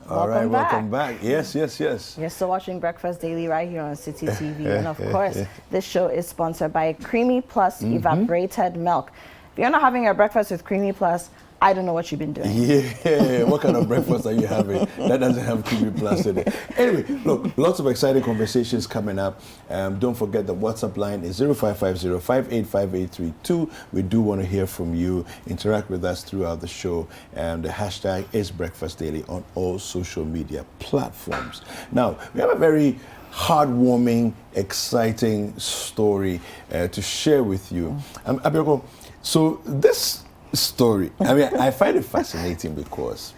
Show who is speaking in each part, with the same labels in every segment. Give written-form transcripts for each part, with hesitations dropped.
Speaker 1: All right, welcome back. Yes.
Speaker 2: You're still watching Breakfast Daily right here on Citi TV. And of course, this show is sponsored by Creamy Plus Evaporated Milk. If you're not having your breakfast with Creamy Plus, I don't know what you've been doing.
Speaker 1: Yeah, what kind of breakfast are you having that doesn't have Creamy Plus in it? Anyway, look, lots of exciting conversations coming up. Don't forget the WhatsApp line is 0550-585832. We do want to hear from you. Interact with us throughout the show. The hashtag is Breakfast Daily on all social media platforms. Now, we have a very heartwarming, exciting story to share with you. Abioko, so this story, I mean, I find it fascinating because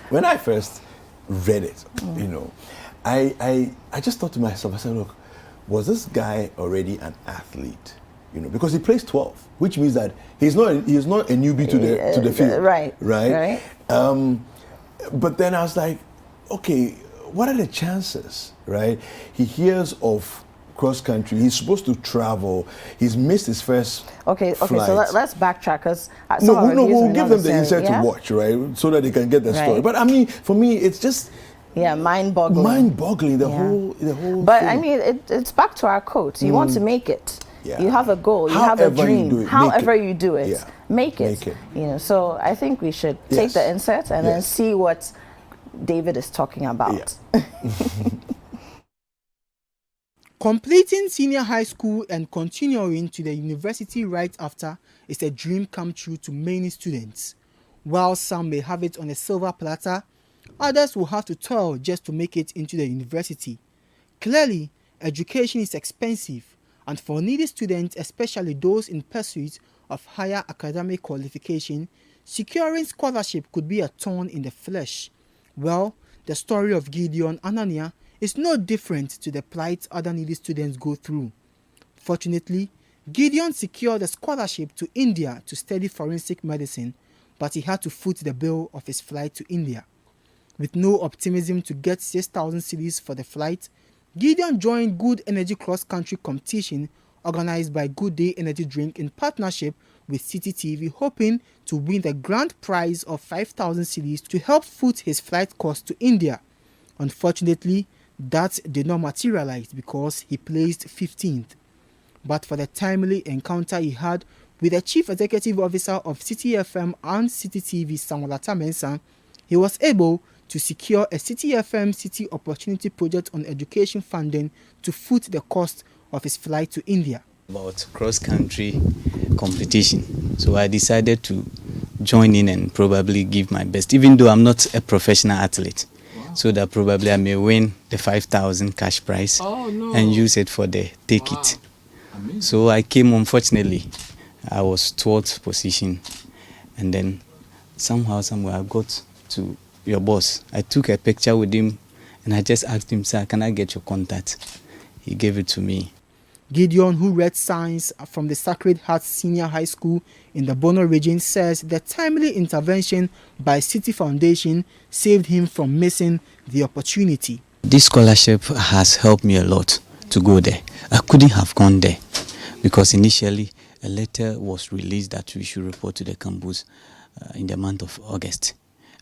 Speaker 1: when I first read it, you know, I just thought to myself, I said, look, was this guy already an athlete? You know, because he plays 12, which means that he's not a newbie to the field.
Speaker 2: Right.
Speaker 1: But then I was like, okay, what are the chances, right? He hears of cross country. He's supposed to travel. He's missed his first flight.
Speaker 2: So let's backtrack because
Speaker 1: we'll give them the insight to watch, right, so that they can get the story. But I mean, for me, it's just mind-boggling. The whole.
Speaker 2: But
Speaker 1: thing.
Speaker 2: I mean, it's back to our quote. You want to make it. Yeah. You have a goal. You have a dream. However you do it, make it. You know. So I think we should take the insert and then see what David is talking about.
Speaker 1: Yeah.
Speaker 3: Completing senior high school and continuing to the university right after is a dream come true to many students. While some may have it on a silver platter, others will have to toil just to make it into the university. Clearly, education is expensive, and for needy students, especially those in pursuit of higher academic qualification, securing scholarship could be a thorn in the flesh. Well, the story of Gideon Anania is no different to the plight other needy students go through. Fortunately, Gideon secured a scholarship to India to study forensic medicine, but he had to foot the bill of his flight to India. With no optimism to get 6,000 cedis for the flight, Gideon joined Good Energy cross-country competition organized by Good Day Energy Drink in partnership with Citi TV, hoping to win the grand prize of 5,000 cedis to help foot his flight cost to India. Unfortunately, that did not materialize because he placed 15th. But for the timely encounter he had with the Chief Executive Officer of Citi FM and Citi TV, Samolata Mensah, he was able to secure a Citi FM City Opportunity Project on education funding to foot the cost of his flight to India.
Speaker 4: About cross-country competition. So I decided to join in and probably give my best, even though I'm not a professional athlete. So that probably I may win the 5,000 cash prize and use it for the ticket. Amazing. So I came, unfortunately, I was 12th position, and then somewhere I got to your boss. I took a picture with him and I just asked him, sir, can I get your contact? He gave it to me.
Speaker 3: Gideon, who read science from the Sacred Heart Senior High School in the Bono region, says the timely intervention by Citi Foundation saved him from missing the opportunity.
Speaker 4: This scholarship has helped me a lot to go there. I couldn't have gone there because initially a letter was released that we should report to the campus in the month of August.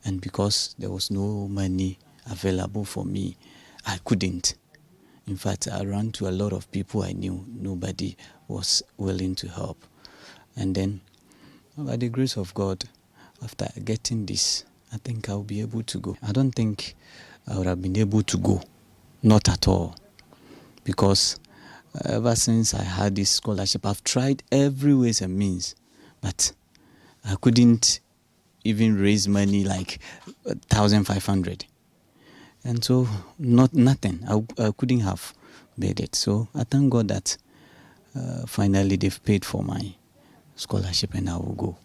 Speaker 4: And because there was no money available for me, I couldn't. In fact, I ran to a lot of people I knew. Nobody was willing to help. And then, by the grace of God, after getting this, I think I'll be able to go. I don't think I would have been able to go. Not at all. Because ever since I had this scholarship, I've tried every ways and means. But I couldn't even raise money like 1,500. And so, nothing. I couldn't have made it. So, I thank God that finally they've paid for my scholarship and I will go.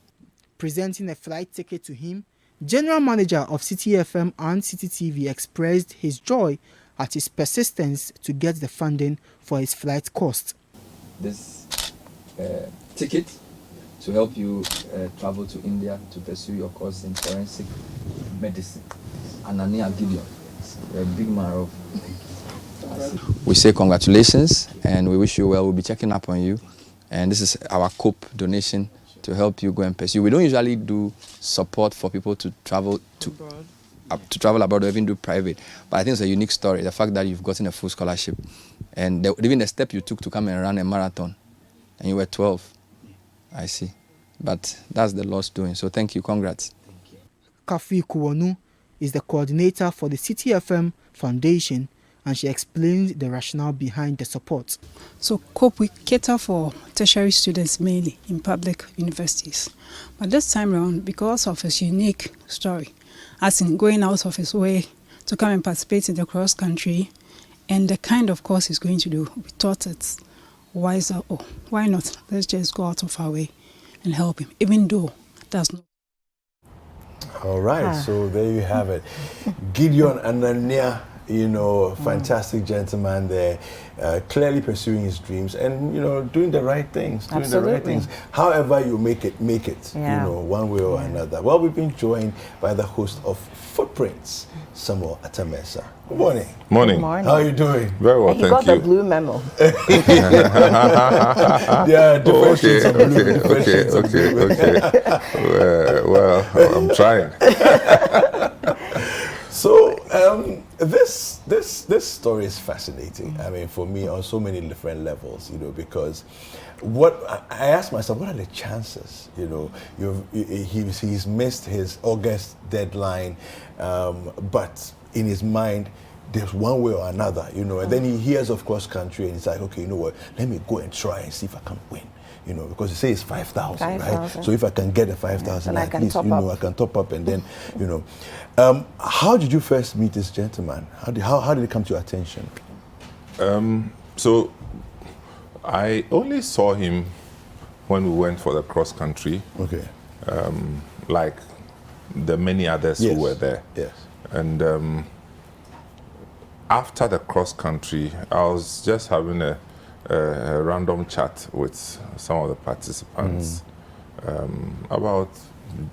Speaker 3: Presenting a flight ticket to him, General Manager of Citi FM and Citi TV expressed his joy at his persistence to get the funding for his flight cost.
Speaker 5: This ticket to help you travel to India to pursue your course in forensic medicine. Anania Gideon. You're a big man of. We say congratulations and we wish you well. We'll be checking up on you. And this is our COPE donation to help you go and pursue. We don't usually do support for people to travel to to travel abroad or even do private. But I think it's a unique story, the fact that you've gotten a full scholarship. And even the step you took to come and run a marathon, and you were 12. I see. But that's the Lord's doing. So thank you. Congrats.
Speaker 3: Kafi Kuwonu is the coordinator for the Citi FM Foundation, and she explained the rationale behind the support.
Speaker 6: So COPE, we cater for tertiary students mainly in public universities. But this time around, because of his unique story, as in going out of his way to come and participate in the cross-country and the kind of course he's going to do, we thought it's wiser, why not? Let's just go out of our way and help him, even though that's not.
Speaker 1: All right, so there you have it. Gideon Anania, fantastic gentleman there, clearly pursuing his dreams and, doing the right things. However you make it, one way or another. Well, we've been joined by the host of Footprints, Samuel Atamesa. Good morning.
Speaker 7: Morning.
Speaker 2: Good morning.
Speaker 1: How are you doing?
Speaker 7: Very well,
Speaker 2: he
Speaker 7: thank
Speaker 2: got
Speaker 7: you.
Speaker 2: the blue memo.
Speaker 1: Yeah, different shades of blue.
Speaker 7: Okay. Well, I'm trying.
Speaker 1: So this story is fascinating. I mean, for me, on so many different levels, because I asked myself, what are the chances? He's missed his August deadline, but in his mind, there's one way or another, and then he hears of cross country and he's like, okay, you know what? Let me go and try and see if I can win. Because you say it's 5,000, right? So if I can get the 5,000, at least, I can top up, and then, how did you first meet this gentleman? How did it come to your attention?
Speaker 7: So I only saw him when we went for the cross country.
Speaker 1: Okay.
Speaker 7: Like the many others who were there.
Speaker 1: Yes.
Speaker 7: And after the cross country, I was just having a random chat with some of the participants about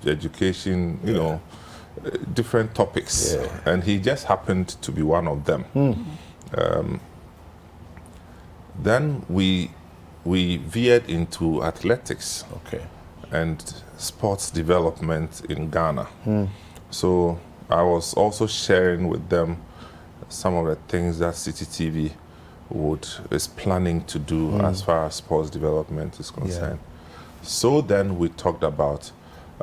Speaker 7: education, different topics, and he just happened to be one of them. Then we veered into athletics, and sports development in Ghana. So I was also sharing with them some of the things that Citi TV is planning to do as far as sports development is concerned. So then we talked about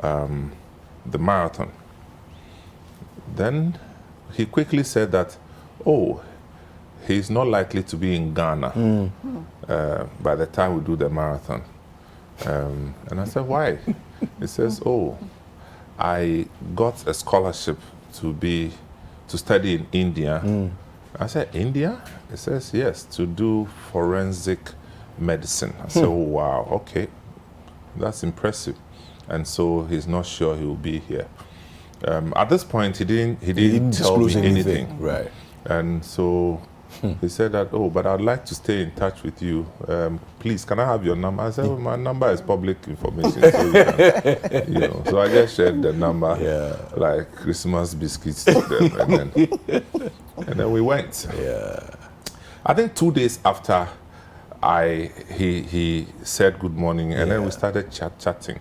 Speaker 7: the marathon. Then he quickly said that, he's not likely to be in Ghana by the time we do the marathon. And I said, why? He says, I got a scholarship to study in India. I said, India? He says, yes, to do forensic medicine. I said, wow, okay, that's impressive. And so he's not sure he will be here. At this point, he didn't tell me anything.
Speaker 1: Right.
Speaker 7: And so he said that, but I'd like to stay in touch with you. Please, can I have your number? I said, my number is public information. So, you can, so I just shared the number, like Christmas biscuits to them. And then we went. I think 2 days after he said good morning, and then we started chatting.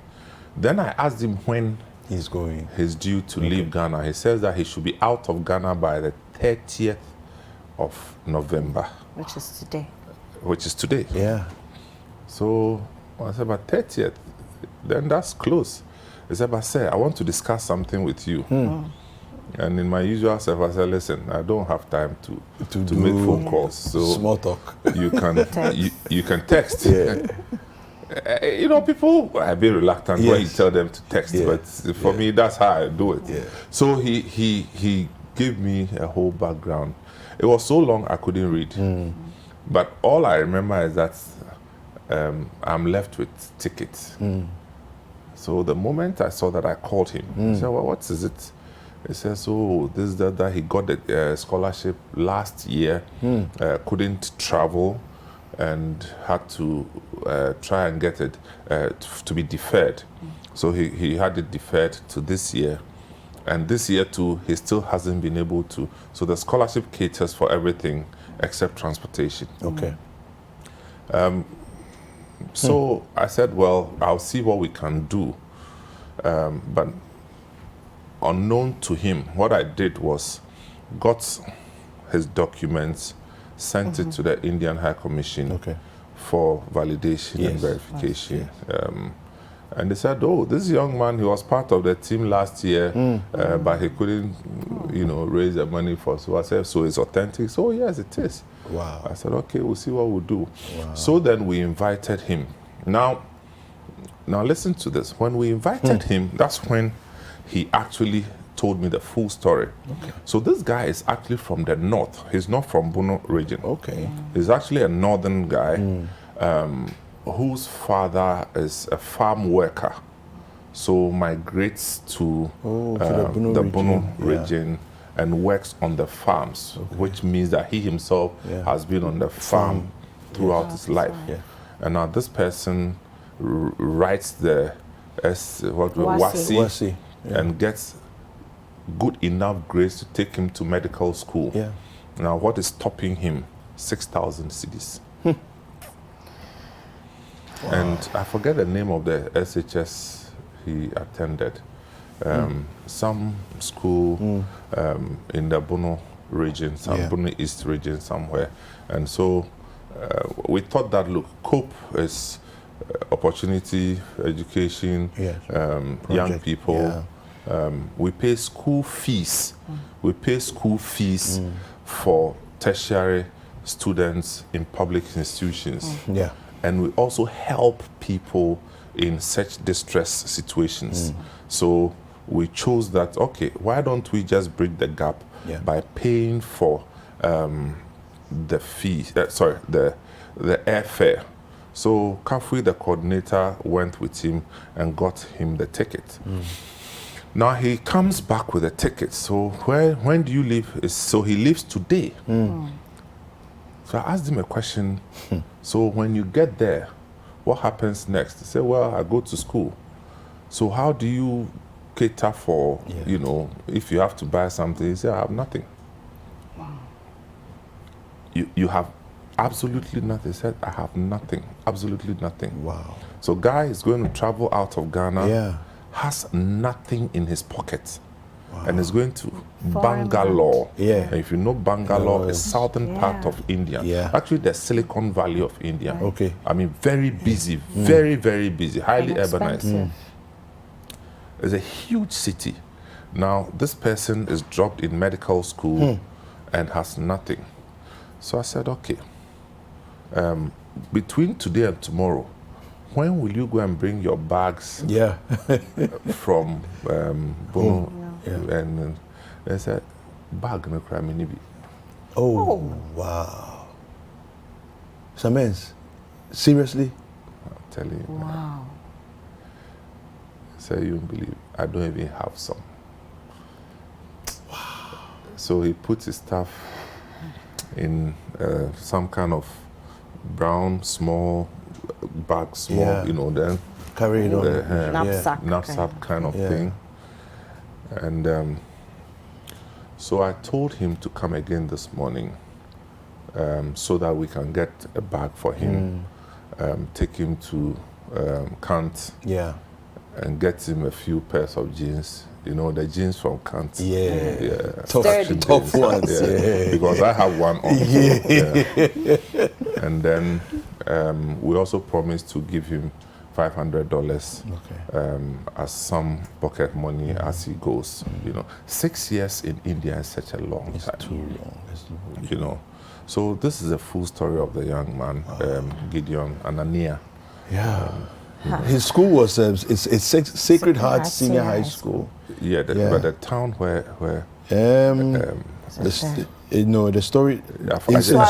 Speaker 7: Then I asked him when he's due to leave Ghana. He says that he should be out of Ghana by the 30th of November.
Speaker 2: Which is today.
Speaker 7: Yeah. So I said, but 30th, then that's close. He said, but sir, I want to discuss something with you. And in my usual self, I said, listen, I don't have time to make phone calls. So
Speaker 1: small talk.
Speaker 7: You can you can text. People are a bit reluctant when you tell them to text, but for me, that's how I do it. So he gave me a whole background. It was so long I couldn't read, but all I remember is that I'm left with tickets. So the moment I saw that, I called him. I said, well, what is it? He says, that he got a scholarship last year, couldn't travel, and had to try and get it to be deferred. So he had it deferred to this year. And this year too, he still hasn't been able to. So the scholarship caters for everything except transportation.
Speaker 1: Okay.
Speaker 7: So I said, well, I'll see what we can do. But unknown to him, what I did was got his documents, sent it to the Indian High Commission for validation and verification. And they said, oh, this young man, he was part of the team last year, but he couldn't, raise the money for. So I said, so it's authentic? So yes, it is.
Speaker 1: Wow.
Speaker 7: I said, okay, we'll see what we'll do.
Speaker 1: Wow.
Speaker 7: So then we invited him. Now listen to this. When we invited him, that's when he actually told me the full story. Okay. So this guy is actually from the north. He's not from Bono region.
Speaker 1: Okay.
Speaker 7: He's actually a northern guy. Whose father is a farm worker, so migrates to the Bono region and works on the farms, which means that he himself has been on the farm throughout his life. And now this person writes the WASI and gets good enough grades to take him to medical school. Now what is stopping him? 6,000 cedis. Wow. And I forget the name of the SHS he attended. Some school in the Bono region, Bono East region somewhere. And so we thought that, look, COPE is opportunity, education, young people. We pay school fees. We pay school fees for tertiary students in public institutions. And we also help people in such distress situations. So we chose that, okay, why don't we just bridge the gap by paying for the fee, the airfare. So Kafui, the coordinator, went with him and got him the ticket. Now he comes back with a ticket. So when do you leave? So he leaves today. So I asked him a question. So when you get there, what happens next? He said, well, I go to school. So how do you cater for, if you have to buy something? He said, I have nothing. Wow. You have absolutely nothing. He said, I have nothing, absolutely nothing. Wow. So guy is going to travel out of Ghana, has nothing in his pocket. Wow. And is going to Bangalore. And if you know Bangalore, it's southern part of India. Actually, the Silicon Valley of India. I mean, very busy, very, very busy, highly urbanized. It's a huge city. Now, this person is dropped in medical school and has nothing. So I said, okay, between today and tomorrow, when will you go and bring your bags from Bono? And they said, bag no crime in Ibi.
Speaker 1: Oh, wow. Samens, seriously?
Speaker 7: I'm telling you.
Speaker 2: Wow.
Speaker 7: So you won't believe, I don't even have some. Wow. So he put his stuff in some kind of brown, small bag, then
Speaker 1: carry it on.
Speaker 2: Knapsack
Speaker 7: kind of thing. And so I told him to come again this morning so that we can get a bag for him, take him to Kant, and get him a few pairs of jeans. The jeans from Kant.
Speaker 1: Tough ones.
Speaker 7: Because I have one on. And then we also promised to give him $500 as some pocket money as he goes. 6 years in India is such a long time.
Speaker 1: Too long.
Speaker 7: So this is a full story of the young man, Gideon Anania.
Speaker 1: His school was it's Sacred Heart Senior High School.
Speaker 7: But the town where
Speaker 1: the story in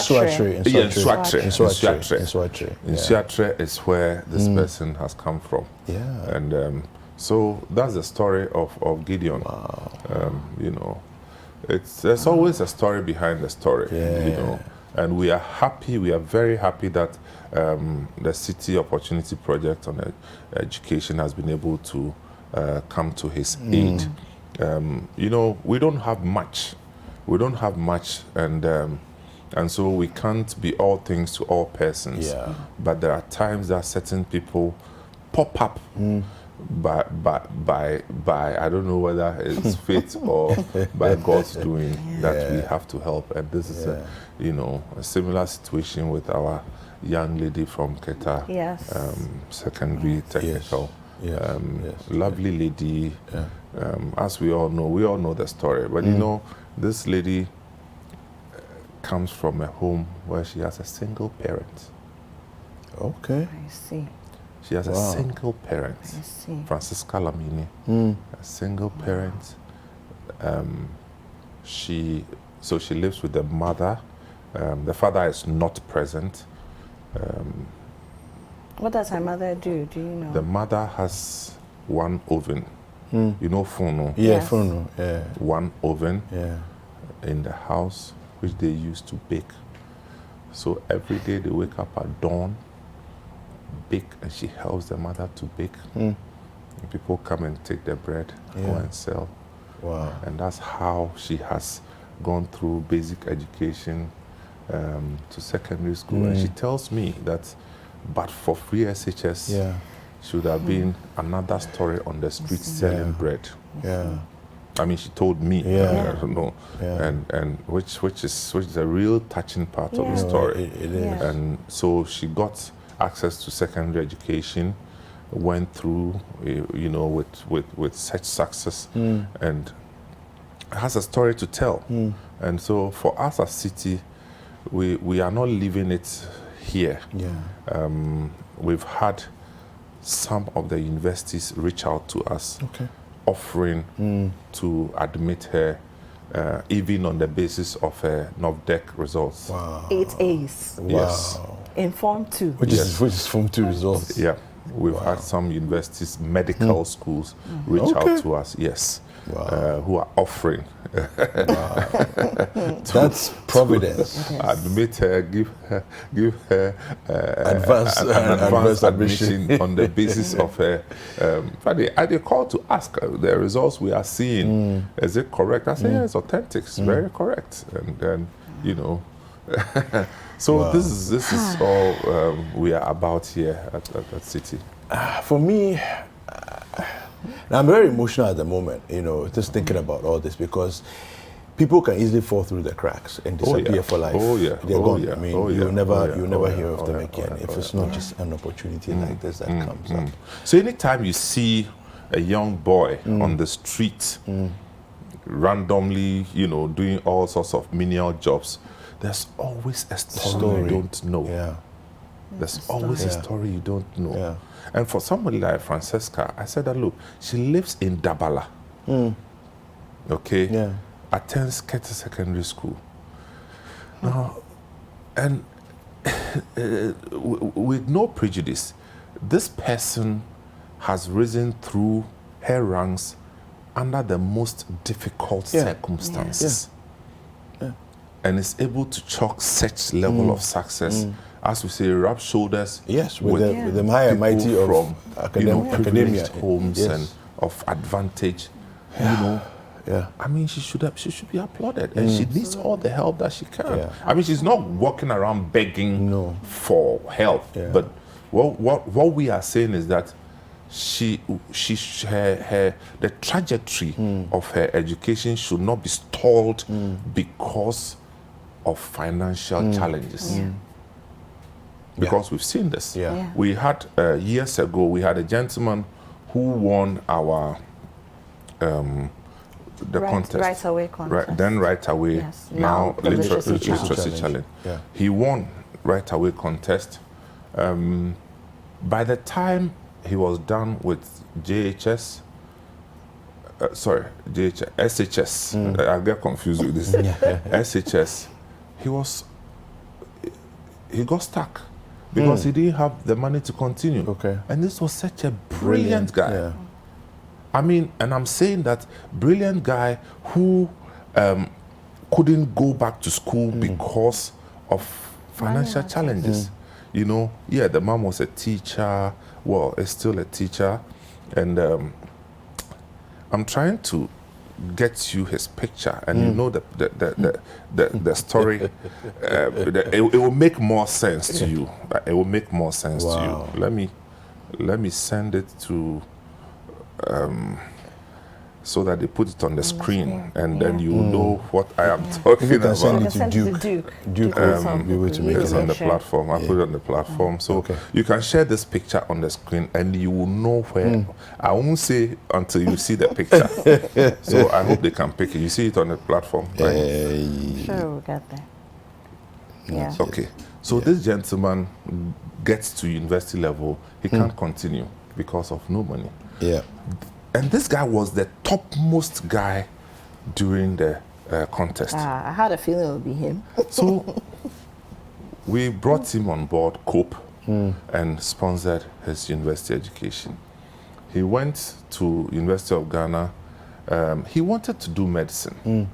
Speaker 1: Swatre is where this person has come from. And so that's the story of Gideon. Wow. There's always a story behind the story. And we are very happy that the City Opportunity Project on Education has been able to come to his aid. We don't have much. And so we can't be all things to all persons. But there are times that certain people pop up
Speaker 7: I don't know whether it's fate or by God's doing that we have to help. And this is a similar situation with our young lady from Keta, secondary technical. Lovely lady. As we all know the story. But this lady comes from a home where she has a single parent.
Speaker 2: Okay. I see.
Speaker 7: She has a single parent.
Speaker 2: I see.
Speaker 7: Francisca Lamini. A single parent. She lives with the mother. The father is not present.
Speaker 2: What does her mother do? Do you know?
Speaker 7: The mother has one oven. You know Fono?
Speaker 1: Yeah, yes. Fono. Yeah.
Speaker 7: One oven in the house which they use to bake. So every day they wake up at dawn, bake, and she helps the mother to bake. And people come and take the bread, go and sell.
Speaker 1: Wow.
Speaker 7: And that's how she has gone through basic education to secondary school. And she tells me that but for free SHS, should have been another story on the street selling bread.
Speaker 1: Yeah.
Speaker 7: I mean, she told me. I don't know. And which is a real touching part of the story.
Speaker 1: It is.
Speaker 7: And so she got access to secondary education, went through, with such success, and has a story to tell. And so for us as Citi, we are not leaving it here. We've had some of the universities reach out to us, offering to admit her, even on the basis of her NOVDEC results.
Speaker 1: Wow.
Speaker 2: 8 A's.
Speaker 7: Yes.
Speaker 2: In Form 2.
Speaker 1: Which is Form 2 results.
Speaker 7: Yeah. We've had some universities, medical schools, reach out to us, who are offering.
Speaker 1: That's providence.
Speaker 7: Admit her, give her
Speaker 1: advanced admission
Speaker 7: on the basis of her. They call to ask the results we are seeing. Is it correct? I say, it's authentic. It's very correct. And then, so this is all we are about here at Citi.
Speaker 1: For me, I'm very emotional at the moment, just thinking about all this, because people can easily fall through the cracks and disappear for life. They're gone. I mean, you'll never hear of them again if it's not just an opportunity like this that comes up.
Speaker 7: So anytime you see a young boy on the street, randomly, doing all sorts of menial jobs, there's always a story you don't know.
Speaker 1: Yeah.
Speaker 7: There's always a story you don't know.
Speaker 1: Yeah.
Speaker 7: And for somebody like Francesca, I said that, look, she lives in Dabala. Okay?
Speaker 1: Yeah.
Speaker 7: Attends Keta Secondary School. Now, and with no prejudice, this person has risen through her ranks under the most difficult circumstances. And is able to chalk such level of success, as we say, rub shoulders
Speaker 1: with the high and mighty
Speaker 7: from
Speaker 1: academia
Speaker 7: privileged homes and of advantage. I mean, she should be applauded, and she needs all the help that she can. I mean, she's not walking around begging for help, but what we are saying is that the trajectory of her education should not be stalled because of financial challenges. Because we've seen this. We had years ago, we had a gentleman who won our contest.
Speaker 2: Right away contest.
Speaker 7: Right away.
Speaker 2: Yes.
Speaker 7: Now
Speaker 2: the
Speaker 7: literacy
Speaker 2: challenge.
Speaker 7: challenge. He won right away contest. By the time he was done with SHS. I get confused with this. SHS. He got stuck because he didn't have the money to continue. And this was such a brilliant guy. I mean, and I'm saying that brilliant guy who couldn't go back to school because of financial challenges. The mom was a teacher. Well, is still a teacher, and I'm trying to get you his picture, and the story. It will make more sense to you. It will make more sense to you. Let me send it to so that they put it on the screen, and then you know what I am talking about.
Speaker 1: Send it to Duke. Duke will be able to make
Speaker 7: it on the platform. I put it on the platform, so you can share this picture on the screen, and you will know where. I won't say until you see the picture. So I hope they can pick it. You see it on the platform, right?
Speaker 2: Sure, we'll get there. Yeah.
Speaker 7: Okay. So this gentleman gets to university level. He can't continue because of no money.
Speaker 1: Yeah.
Speaker 7: And this guy was the topmost guy during the contest.
Speaker 2: I had a feeling it would be him.
Speaker 7: So we brought him on board COPE and sponsored his university education. He went to University of Ghana. He wanted to do medicine,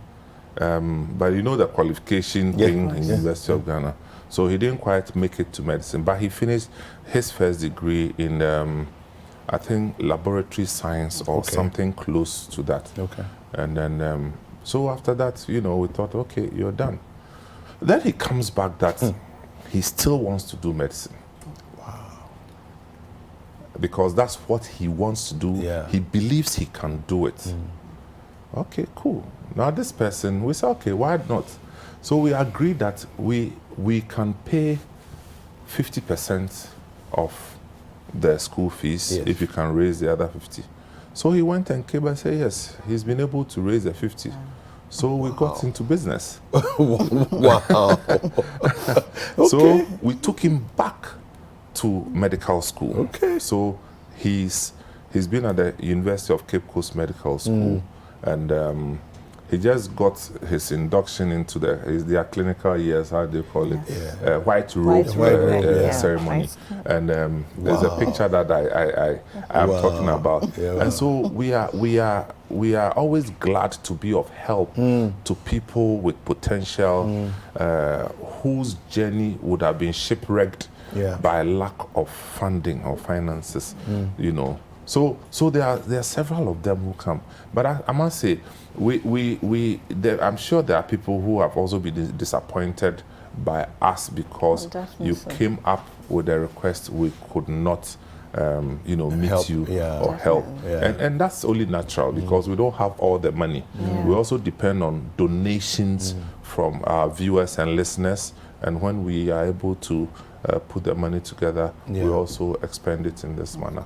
Speaker 7: but you know the qualification thing in University of Ghana. So he didn't quite make it to medicine, but he finished his first degree in I think laboratory science or something close to that.
Speaker 1: Okay.
Speaker 7: And then, so after that, you know, we thought, okay, you're done. Then he comes back that he still wants to do medicine.
Speaker 1: Wow.
Speaker 7: Because that's what he wants to do.
Speaker 1: Yeah.
Speaker 7: He believes he can do it. Okay, cool. Now this person, we said, okay, why not? So we agreed that we can pay 50% of the school fees if you can raise the other 50. So he went and came and said, yes, he's been able to raise the 50. So we got into business.
Speaker 1: Wow.
Speaker 7: So we took him back to medical school.
Speaker 1: Okay.
Speaker 7: So he's been at the University of Cape Coast Medical School, and he just got his induction into their clinical years, how do you call it? White robe ceremony. And there's a picture that I am talking about. And so we are always glad to be of help to people with potential whose journey would have been shipwrecked by lack of funding or finances, you know. So there are several of them who come, but I must say, I'm sure there are people who have also been disappointed by us because you came up with a request we could not, meet
Speaker 1: help,
Speaker 7: you or help, and that's only natural because we don't have all the money. We also depend on donations from our viewers and listeners, and when we are able to put the money together, we also expend it in this manner.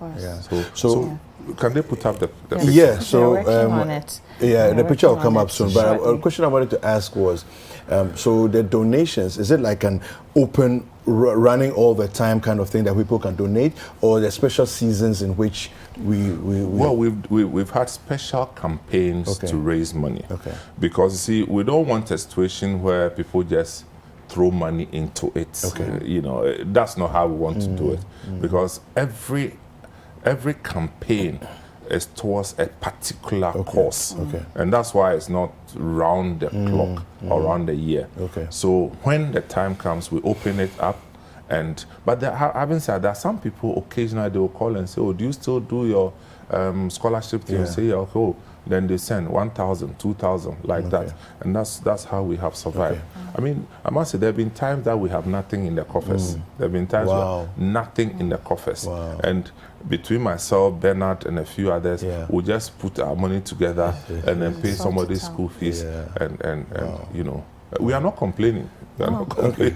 Speaker 7: So can they put up the picture?
Speaker 1: Yeah, so
Speaker 2: on it.
Speaker 1: The picture will come up soon. But a question I wanted to ask was, so the donations, is it like an open, running all the time kind of thing that people can donate, or the special seasons in which we
Speaker 7: Well, we've had special campaigns to raise money. Because, you see, we don't want a situation where people just throw money into it. That's not how we want to do it, because every campaign is towards a particular cause, and that's why it's not round the clock or round the year. So when the time comes, we open it up, but having said that, some people occasionally they will call and say, "Oh, do you still do your scholarship thing?" Say, "Oh." Then they send 1,000, 2,000, like that. And that's how we have survived. I mean, I must say, there have been times that we have nothing in the coffers. There have been times where nothing in the coffers. And between myself, Bernard, and a few others, we just put our money together and then pay somebody's school fees. And you know, we are not complaining.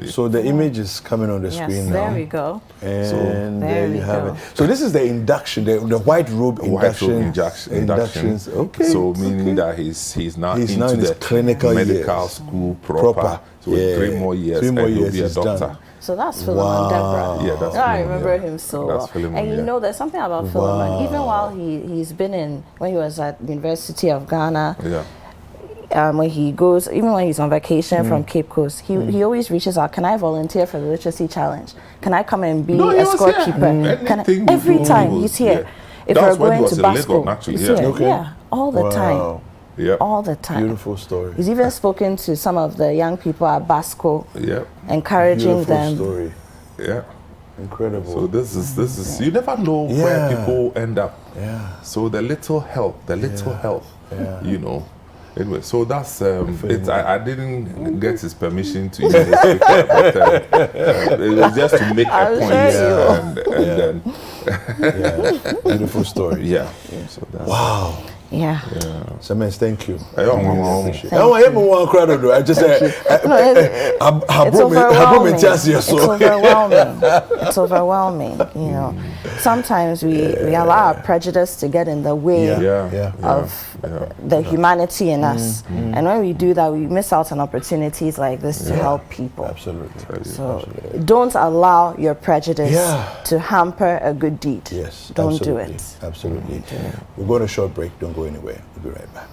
Speaker 1: So the image is coming on the screen now.
Speaker 2: There we go.
Speaker 1: And there you have it. So this is the induction, the white robe inductions. Okay.
Speaker 7: So meaning that he's now into
Speaker 1: in his
Speaker 7: the
Speaker 1: clinical
Speaker 7: medical school proper. So 3 more years, and he'll be a doctor.
Speaker 2: Done. So that's Philemon Deborah.
Speaker 7: Yeah, that's
Speaker 2: I remember him so well.
Speaker 7: Philemon,
Speaker 2: and you know, there's something about Philemon. Even while he's been when he was at the University of Ghana. When he goes, even when he's on vacation from Cape Coast, he always reaches out. Can I volunteer for the literacy challenge? Can I come and be a scorekeeper? Every time he's here. If we're going to Basco, he's here. All the time. All the time.
Speaker 1: Beautiful story.
Speaker 2: He's even spoken to some of the young people at Basco, encouraging them.
Speaker 1: Story. Incredible.
Speaker 7: So this is you never know where people end up. So the little help, you know. Anyway, so that's it. I didn't get his permission to use this picture, but it was just to make a point. And then
Speaker 1: Yeah. Beautiful story.
Speaker 7: Yeah. So that's
Speaker 1: wow.
Speaker 2: Yeah.
Speaker 1: Semens, thank you.
Speaker 7: I
Speaker 2: Thank
Speaker 1: you. I just said,
Speaker 2: it's overwhelming. It's overwhelming. You know, sometimes we allow our prejudice to get in the way of the humanity in us, and when we do that, we miss out on opportunities like this to help people.
Speaker 1: Absolutely.
Speaker 2: So don't allow your prejudice to hamper a good deed.
Speaker 1: Yes.
Speaker 2: Don't do it.
Speaker 1: Absolutely. We're going to a short break. Don't go anywhere. We'll be right back.